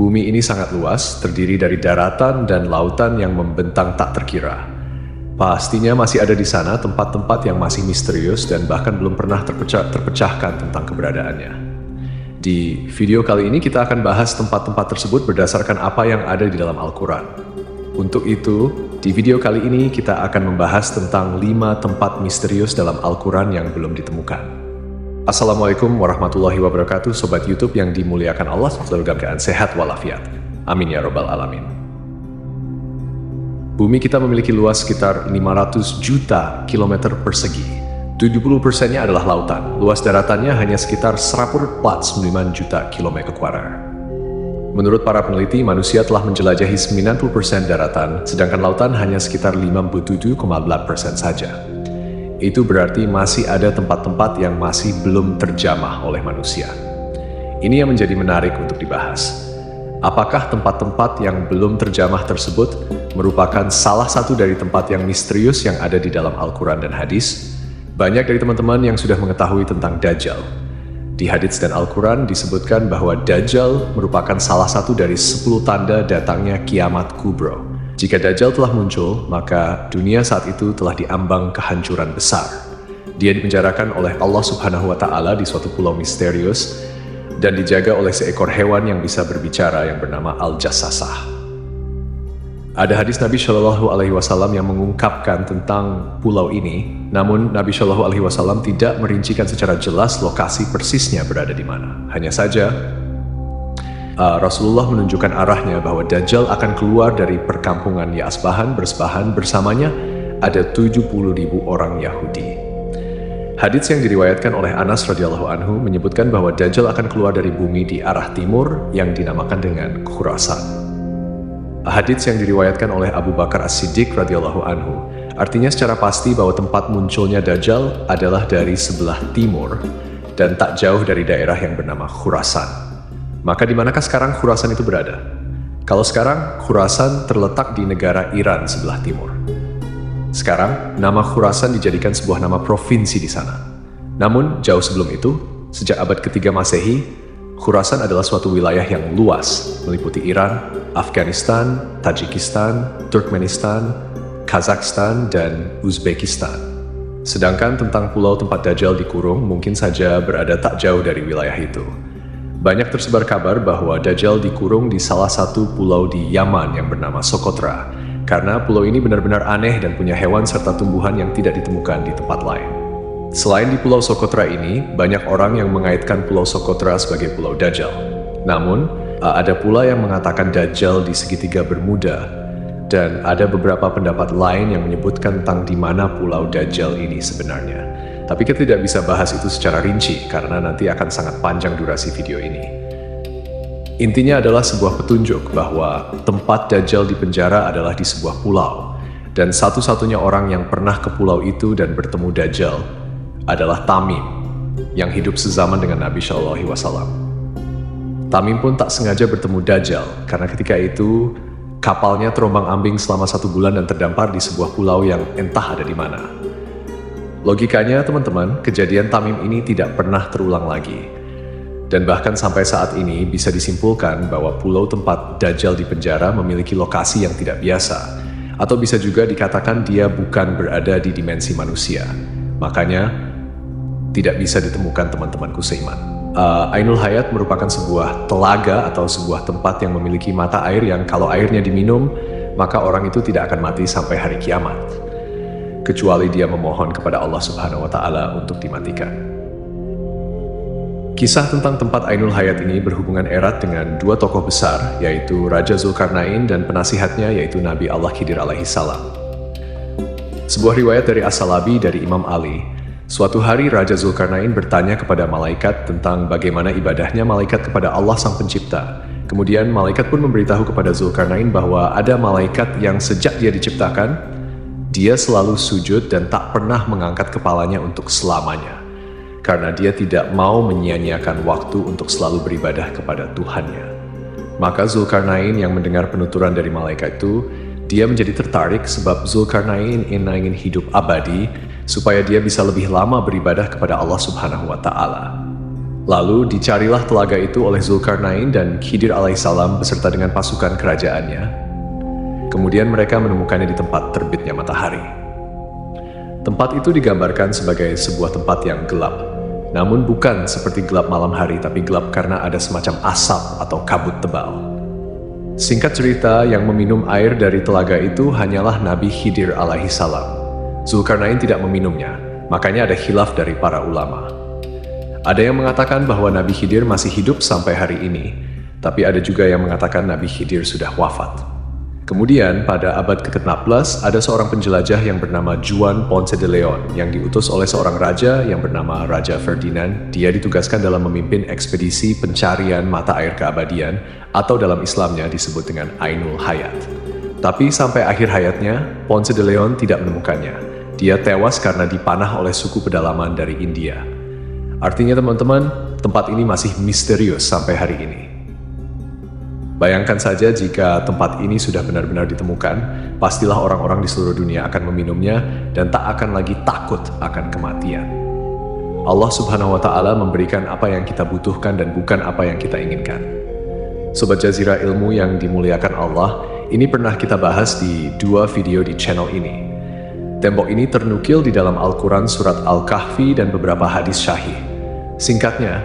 Bumi ini sangat luas, terdiri dari daratan dan lautan yang membentang tak terkira. Pastinya masih ada di sana tempat-tempat yang masih misterius dan bahkan belum pernah terpecahkan tentang keberadaannya. Di video kali ini kita akan bahas tempat-tempat tersebut berdasarkan apa yang ada di dalam Al-Quran. Untuk itu, di video kali ini kita akan membahas tentang 5 tempat misterius dalam Al-Quran yang belum ditemukan. Assalamualaikum warahmatullahi wabarakatuh, Sobat YouTube yang dimuliakan Allah, selalu dalam keadaan sehat walafiat. Amin ya robbal alamin. Bumi kita memiliki luas sekitar 500 juta kilometer persegi. 70%-nya adalah lautan. Luas daratannya hanya sekitar 149 juta kilometer kuadrat. Menurut para peneliti, manusia telah menjelajahi 90% daratan, sedangkan lautan hanya sekitar 57,4% saja. Itu berarti masih ada tempat-tempat yang masih belum terjamah oleh manusia. Ini yang menjadi menarik untuk dibahas. Apakah tempat-tempat yang belum terjamah tersebut merupakan salah satu dari tempat yang misterius yang ada di dalam Al-Quran dan hadis? Banyak dari teman-teman yang sudah mengetahui tentang Dajjal. Di hadits dan Al-Quran disebutkan bahwa Dajjal merupakan salah satu dari 10 tanda datangnya kiamat kubro. Jika Dajjal telah muncul, maka dunia saat itu telah diambang kehancuran besar. Dia dipenjarakan oleh Allah Subhanahu wa Ta'ala di suatu pulau misterius dan dijaga oleh seekor hewan yang bisa berbicara yang bernama Al-Jassasah. Ada hadis Nabi Shallallahu Alaihi Wasallam yang mengungkapkan tentang pulau ini, namun Nabi Shallallahu Alaihi Wasallam tidak merincikan secara jelas lokasi persisnya berada di mana. Hanya saja Rasulullah menunjukkan arahnya bahwa Dajjal akan keluar dari perkampungan Ya'asbahan bersamanya ada 70.000 orang Yahudi. Hadits yang diriwayatkan oleh Anas radhiyallahu anhu menyebutkan bahwa Dajjal akan keluar dari bumi di arah timur yang dinamakan dengan Khurasan. Hadits yang diriwayatkan oleh Abu Bakar As-Siddiq radhiyallahu anhu artinya secara pasti bahwa tempat munculnya Dajjal adalah dari sebelah timur dan tak jauh dari daerah yang bernama Khurasan. Maka di manakah sekarang Khurasan itu berada? Kalau sekarang, Khurasan terletak di negara Iran sebelah timur. Sekarang, nama Khurasan dijadikan sebuah nama provinsi di sana. Namun, jauh sebelum itu, sejak abad ketiga Masehi, Khurasan adalah suatu wilayah yang luas, meliputi Iran, Afghanistan, Tajikistan, Turkmenistan, Kazakhstan, dan Uzbekistan. Sedangkan tentang pulau tempat Dajjal dikurung mungkin saja berada tak jauh dari wilayah itu. Banyak tersebar kabar bahwa Dajjal dikurung di salah satu pulau di Yaman yang bernama Socotra, karena pulau ini benar-benar aneh dan punya hewan serta tumbuhan yang tidak ditemukan di tempat lain. Selain di pulau Socotra ini, banyak orang yang mengaitkan pulau Socotra sebagai pulau Dajjal. Namun, ada pula yang mengatakan Dajjal di segitiga Bermuda, dan ada beberapa pendapat lain yang menyebutkan tentang di mana pulau Dajjal ini sebenarnya. Tapi kita tidak bisa bahas itu secara rinci karena nanti akan sangat panjang durasi video ini. Intinya adalah sebuah petunjuk bahwa tempat Dajjal dipenjara adalah di sebuah pulau, dan satu-satunya orang yang pernah ke pulau itu dan bertemu Dajjal adalah Tamim yang hidup sezaman dengan Nabi Shallallahu Alaihi Wasallam. Tamim pun tak sengaja bertemu Dajjal karena ketika itu kapalnya terombang-ambing selama 1 bulan dan terdampar di sebuah pulau yang entah ada di mana. Logikanya teman-teman, kejadian Tamim ini tidak pernah terulang lagi. Dan bahkan sampai saat ini bisa disimpulkan bahwa pulau tempat Dajjal dipenjara memiliki lokasi yang tidak biasa. Atau bisa juga dikatakan dia bukan berada di dimensi manusia. Makanya, tidak bisa ditemukan teman-temanku seiman. Ainul Hayat merupakan sebuah telaga atau sebuah tempat yang memiliki mata air yang kalau airnya diminum, maka orang itu tidak akan mati sampai hari kiamat. Kecuali dia memohon kepada Allah Subhanahu wa Ta'ala untuk dimatikan. Kisah tentang tempat Ainul Hayat ini berhubungan erat dengan 2 tokoh besar, yaitu Raja Zulkarnain dan penasihatnya yaitu Nabi Allah Khidir alaihi salam. Sebuah riwayat dari As-Salabi dari Imam Ali, suatu hari Raja Zulkarnain bertanya kepada malaikat tentang bagaimana ibadahnya malaikat kepada Allah Sang Pencipta. Kemudian malaikat pun memberitahu kepada Zulkarnain bahwa ada malaikat yang sejak dia diciptakan, dia selalu sujud dan tak pernah mengangkat kepalanya untuk selamanya, karena dia tidak mau menyia-nyiakan waktu untuk selalu beribadah kepada Tuhannya. Maka Zulkarnain yang mendengar penuturan dari malaikat itu, dia menjadi tertarik sebab Zulkarnain ingin hidup abadi, supaya dia bisa lebih lama beribadah kepada Allah Subhanahu wa Ta'ala. Lalu dicarilah telaga itu oleh Zulkarnain dan Khidir alaihissalam beserta dengan pasukan kerajaannya. Kemudian mereka menemukannya di tempat terbitnya matahari. Tempat itu digambarkan sebagai sebuah tempat yang gelap, namun bukan seperti gelap malam hari, tapi gelap karena ada semacam asap atau kabut tebal. Singkat cerita, yang meminum air dari telaga itu hanyalah Nabi Khidir alaihissalam. Zulkarnain tidak meminumnya, makanya ada khilaf dari para ulama. Ada yang mengatakan bahwa Nabi Khidir masih hidup sampai hari ini, tapi ada juga yang mengatakan Nabi Khidir sudah wafat. Kemudian pada abad ke-16 ada seorang penjelajah yang bernama Juan Ponce de Leon yang diutus oleh seorang raja yang bernama Raja Ferdinand. Dia ditugaskan dalam memimpin ekspedisi pencarian mata air keabadian atau dalam Islamnya disebut dengan Ainul Hayat. Tapi sampai akhir hayatnya, Ponce de Leon tidak menemukannya. Dia tewas karena dipanah oleh suku pedalaman dari India. Artinya teman-teman, tempat ini masih misterius sampai hari ini. Bayangkan saja jika tempat ini sudah benar-benar ditemukan, pastilah orang-orang di seluruh dunia akan meminumnya dan tak akan lagi takut akan kematian. Allah Subhanahu wa Ta'ala memberikan apa yang kita butuhkan dan bukan apa yang kita inginkan. Sobat Jazirah Ilmu yang dimuliakan Allah, ini pernah kita bahas di 2 video di channel ini. Tembok ini ternukil di dalam Al-Quran surat Al-Kahfi dan beberapa hadis syahih. Singkatnya,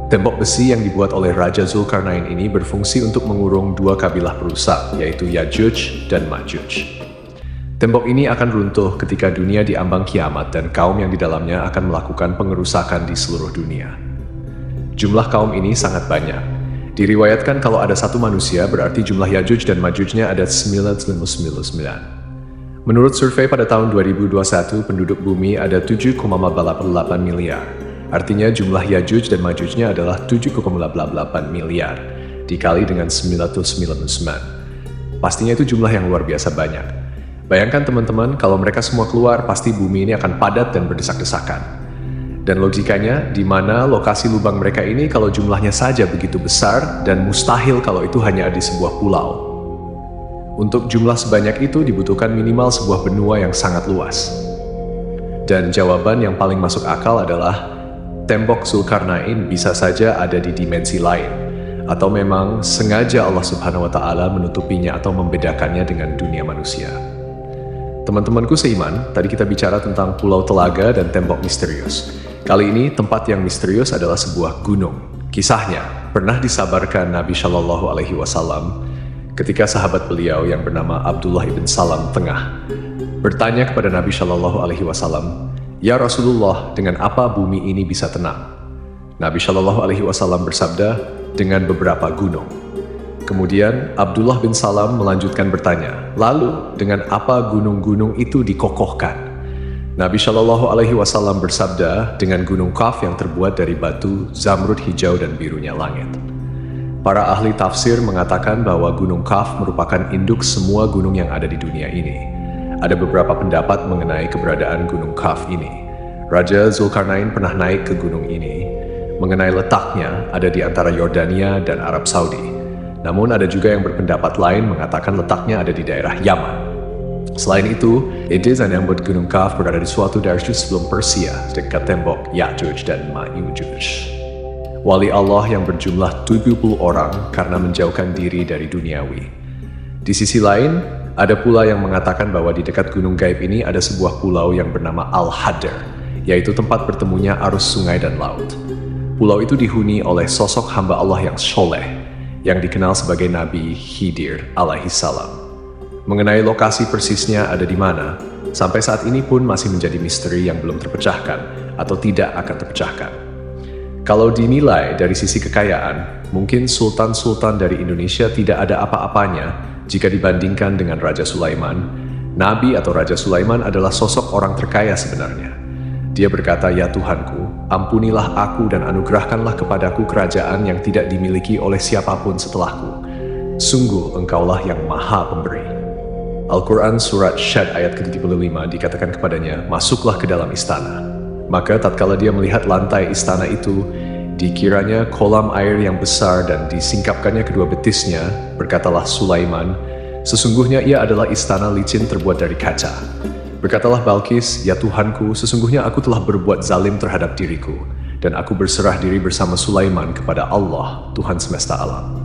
tembok besi yang dibuat oleh Raja Zulkarnain ini berfungsi untuk mengurung 2 kabilah perusak, yaitu Yajuj dan Majuj. Tembok ini akan runtuh ketika dunia diambang kiamat dan kaum yang di dalamnya akan melakukan pengerusakan di seluruh dunia. Jumlah kaum ini sangat banyak. Diriwayatkan kalau ada 1 manusia, berarti jumlah Yajuj dan Majujnya ada 999. Menurut survei pada tahun 2021, penduduk bumi ada 7,88 miliar. Artinya jumlah Yajuj dan Majujnya adalah 7,88 miliar dikali dengan 999. Pastinya itu jumlah yang luar biasa banyak. Bayangkan teman-teman, kalau mereka semua keluar, pasti bumi ini akan padat dan berdesak-desakan. Dan logikanya, di mana lokasi lubang mereka ini kalau jumlahnya saja begitu besar dan mustahil kalau itu hanya di sebuah pulau. Untuk jumlah sebanyak itu dibutuhkan minimal sebuah benua yang sangat luas. Dan jawaban yang paling masuk akal adalah tembok Zulkarnain bisa saja ada di dimensi lain, atau memang sengaja Allah Subhanahu wa Ta'ala menutupinya atau membedakannya dengan dunia manusia. Teman-temanku seiman, tadi kita bicara tentang pulau telaga dan tembok misterius. Kali ini tempat yang misterius adalah sebuah gunung. Kisahnya pernah disabarkan Nabi Shallallahu Alaihi Wasallam ketika sahabat beliau yang bernama Abdullah ibn Salam tengah bertanya kepada Nabi Shallallahu Alaihi Wasallam, "Ya Rasulullah, dengan apa bumi ini bisa tenang?" Nabi Shallallahu Alaihi Wasallam bersabda, "Dengan beberapa gunung." Kemudian Abdullah bin Salam melanjutkan bertanya, "Lalu dengan apa gunung-gunung itu dikokohkan?" Nabi Shallallahu Alaihi Wasallam bersabda, "Dengan gunung Kaf yang terbuat dari batu, zamrud hijau dan birunya langit." Para ahli tafsir mengatakan bahwa gunung Kaf merupakan induk semua gunung yang ada di dunia ini. Ada beberapa pendapat mengenai keberadaan gunung Kaf ini. Raja Zulkarnain pernah naik ke gunung ini. Mengenai letaknya, ada di antara Yordania dan Arab Saudi. Namun ada juga yang berpendapat lain mengatakan letaknya ada di daerah Yaman. Selain itu, Ediz yang membuat gunung Kaf berada di suatu daerah sebelum Persia, dekat tembok Yajuj dan Majuj. Wali Allah yang berjumlah 70 orang karena menjauhkan diri dari duniawi. Di sisi lain, ada pula yang mengatakan bahwa di dekat gunung gaib ini ada sebuah pulau yang bernama Al-Hadr, yaitu tempat bertemunya arus sungai dan laut. Pulau itu dihuni oleh sosok hamba Allah yang soleh, yang dikenal sebagai Nabi Khidir alaihissalam. Mengenai lokasi persisnya ada di mana, sampai saat ini pun masih menjadi misteri yang belum terpecahkan atau tidak akan terpecahkan. Kalau dinilai dari sisi kekayaan, mungkin sultan-sultan dari Indonesia tidak ada apa-apanya jika dibandingkan dengan Raja Sulaiman. Nabi atau Raja Sulaiman adalah sosok orang terkaya sebenarnya. Dia berkata, "Ya Tuhanku, ampunilah aku dan anugerahkanlah kepadaku kerajaan yang tidak dimiliki oleh siapapun setelahku. Sungguh engkaulah yang maha pemberi." Al-Quran Surat Syad ayat ke-75 dikatakan kepadanya, "Masuklah ke dalam istana." Maka tatkala dia melihat lantai istana itu, dikiranya kolam air yang besar dan disingkapkannya kedua betisnya, berkatalah Sulaiman, "Sesungguhnya ia adalah istana licin terbuat dari kaca." Berkatalah Balkis, "Ya Tuhanku, sesungguhnya aku telah berbuat zalim terhadap diriku, dan aku berserah diri bersama Sulaiman kepada Allah, Tuhan semesta alam.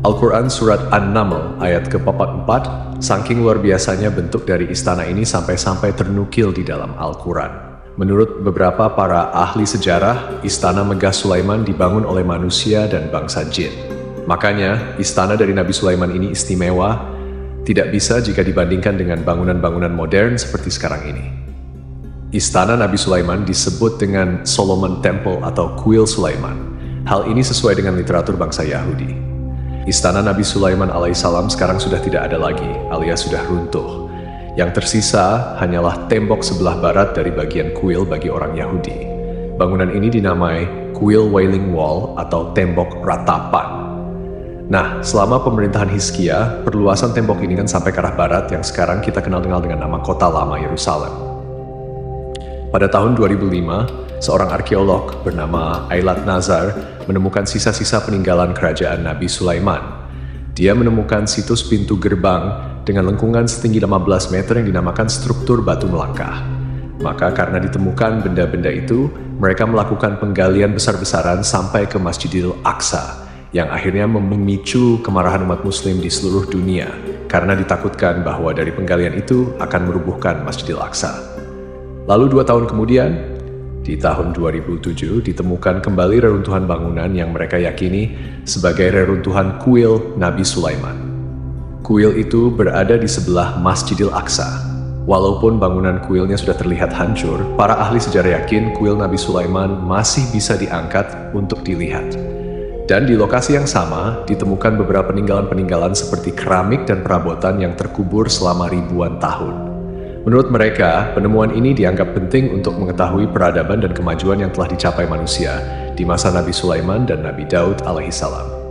Al-Quran Surat An-Naml ayat ke-44, saking luar biasanya bentuk dari istana ini sampai-sampai ternukil di dalam Al-Quran. Menurut beberapa para ahli sejarah, istana megah Sulaiman dibangun oleh manusia dan bangsa jin. Makanya, istana dari Nabi Sulaiman ini istimewa, tidak bisa jika dibandingkan dengan bangunan-bangunan modern seperti sekarang ini. Istana Nabi Sulaiman disebut dengan Solomon Temple atau Kuil Sulaiman. Hal ini sesuai dengan literatur bangsa Yahudi. Istana Nabi Sulaiman alaihissalam sekarang sudah tidak ada lagi, alias sudah runtuh. Yang tersisa hanyalah tembok sebelah barat dari bagian kuil bagi orang Yahudi. Bangunan ini dinamai Kuil Wailing Wall atau tembok ratapan. Nah, selama pemerintahan Hizkia, perluasan tembok ini kan sampai ke arah barat yang sekarang kita kenal dengan nama Kota Lama Yerusalem. Pada tahun 2005, seorang arkeolog bernama Eilat Nazar menemukan sisa-sisa peninggalan kerajaan Nabi Sulaiman. Dia menemukan situs pintu gerbang dengan lengkungan setinggi 15 meter yang dinamakan struktur batu melangkah. Maka karena ditemukan benda-benda itu, mereka melakukan penggalian besar-besaran sampai ke Masjidil Aqsa, yang akhirnya memicu kemarahan umat muslim di seluruh dunia, karena ditakutkan bahwa dari penggalian itu akan merubuhkan Masjidil Aqsa. Lalu 2 tahun kemudian, di tahun 2007 ditemukan kembali reruntuhan bangunan yang mereka yakini sebagai reruntuhan kuil Nabi Sulaiman. Kuil itu berada di sebelah Masjidil Aqsa. Walaupun bangunan kuilnya sudah terlihat hancur, para ahli sejarah yakin kuil Nabi Sulaiman masih bisa diangkat untuk dilihat. Dan di lokasi yang sama ditemukan beberapa peninggalan-peninggalan seperti keramik dan perabotan yang terkubur selama ribuan tahun. Menurut mereka, penemuan ini dianggap penting untuk mengetahui peradaban dan kemajuan yang telah dicapai manusia di masa Nabi Sulaiman dan Nabi Daud alaihissalam.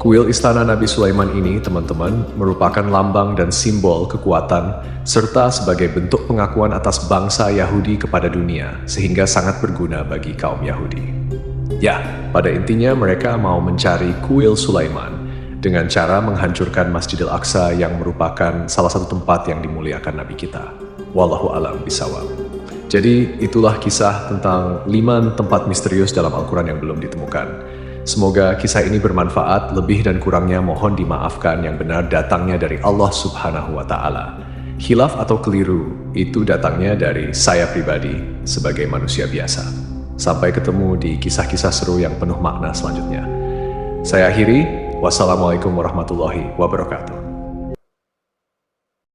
Kuil istana Nabi Sulaiman ini, teman-teman, merupakan lambang dan simbol kekuatan serta sebagai bentuk pengakuan atas bangsa Yahudi kepada dunia, sehingga sangat berguna bagi kaum Yahudi. Ya, pada intinya mereka mau mencari kuil Sulaiman dengan cara menghancurkan Masjidil Aqsa yang merupakan salah satu tempat yang dimuliakan Nabi kita. Wallahu a'lam bishawab. Jadi itulah kisah tentang 5 tempat misterius dalam Al-Quran yang belum ditemukan. Semoga kisah ini bermanfaat, lebih dan kurangnya mohon dimaafkan, yang benar datangnya dari Allah Subhanahu wa Ta'ala. Khilaf atau keliru itu datangnya dari saya pribadi sebagai manusia biasa. Sampai ketemu di kisah-kisah seru yang penuh makna selanjutnya. Saya akhiri. Wassalamualaikum warahmatullahi wabarakatuh.